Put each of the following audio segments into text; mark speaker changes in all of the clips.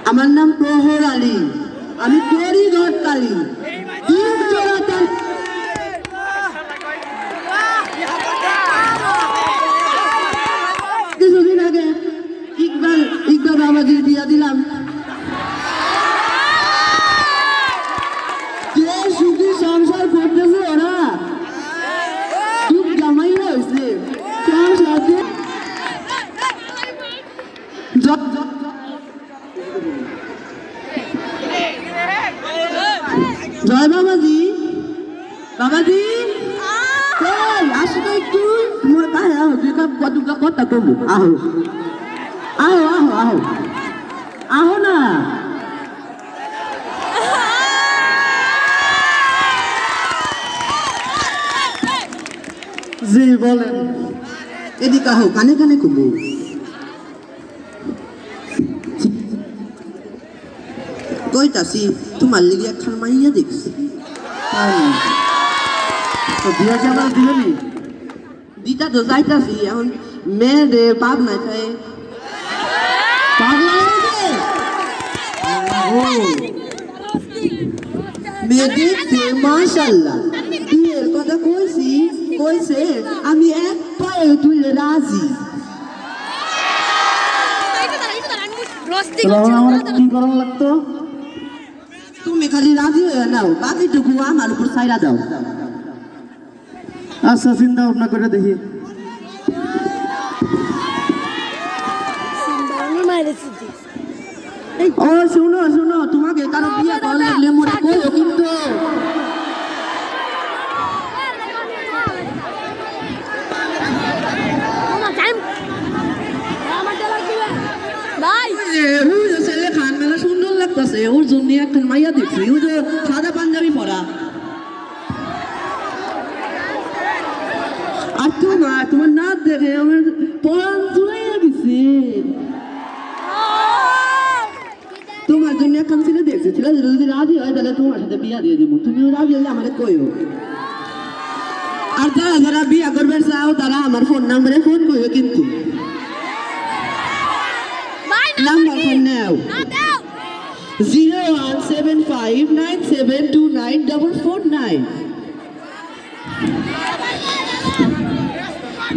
Speaker 1: আমার নাম প্রহর আলী, আমি তোরই ঘটকালি। কিছুদিন আগে ইকবাল বাবাজির বিয়া দিলাম। যে সুখী সংসার করতেছে ওরা খুব জামাই হয়েছে সংসারে। জয় বাবাজি, বাবাজি আসো তো একটু, তোমার কাছে আহ দুটা কথা কমু। আহো আহো আহো আহো আহো না। জি বলেন। এদিকে আহো, কানে কানে কমু। কইতাছি তোমার লিগে একখান মাইয়া দেখছি। বিয়া যাবার দিলি দিটা তো যাইতাছি, এখন মেয়েরে বাপ নাই তাই মেয়ে দেখতে মাশাআল্লাহ। বিয়ের কথা কইছে আমি এক পায়ে তুলে রাজি। কি করার লাগতো? তুমি খালি রাজি হয়ে নাও, বাকিটুকু আমার উপর ছাইরা দাও। আচ্ছা, চিন্তা ভাবনা করে দেখি। ও শুনো শুনো, তোমাকে কারো বিয়ে করলে মনে করো কিন্তু। ছেলে খান মেলা সুন্দর লাগতেছে, ওর জন্য একটা মাইয়া দেখছি, ও যে সাদা পাঞ্জাবি পরা। আর তোমার নাচ দেখে আমার পরান জুড়াইয়া দিচ্ছে। তোমার জন্য এখন ছেলে দেখছে, ছেলে যদি রাজি হয় তাহলে তোমার সাথে বিয়া দিয়ে দিব। তুমিও রাজি হলে আমাদের কইও। আর যারা যারা বিয়া করবে চাও তারা আমার ফোন নাম্বারে ফোন করবে কিন্তু। নাম্বার ফোন নাও 01759729449।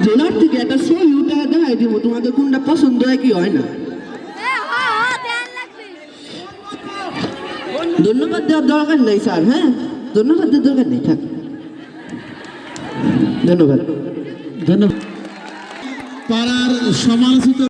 Speaker 1: জেলার থেকে একটা ছবি টাকা দেখাই দিব, তোমাকে কোনটা পছন্দ হয় কি হয় না। ধন্যবাদ দেওয়ার দরকার নেই স্যার। হ্যাঁ, ধন্যবাদ দেওয়ার দরকার নেই, থাক। ধন্যবাদ।
Speaker 2: পাড়ার সমালোচিত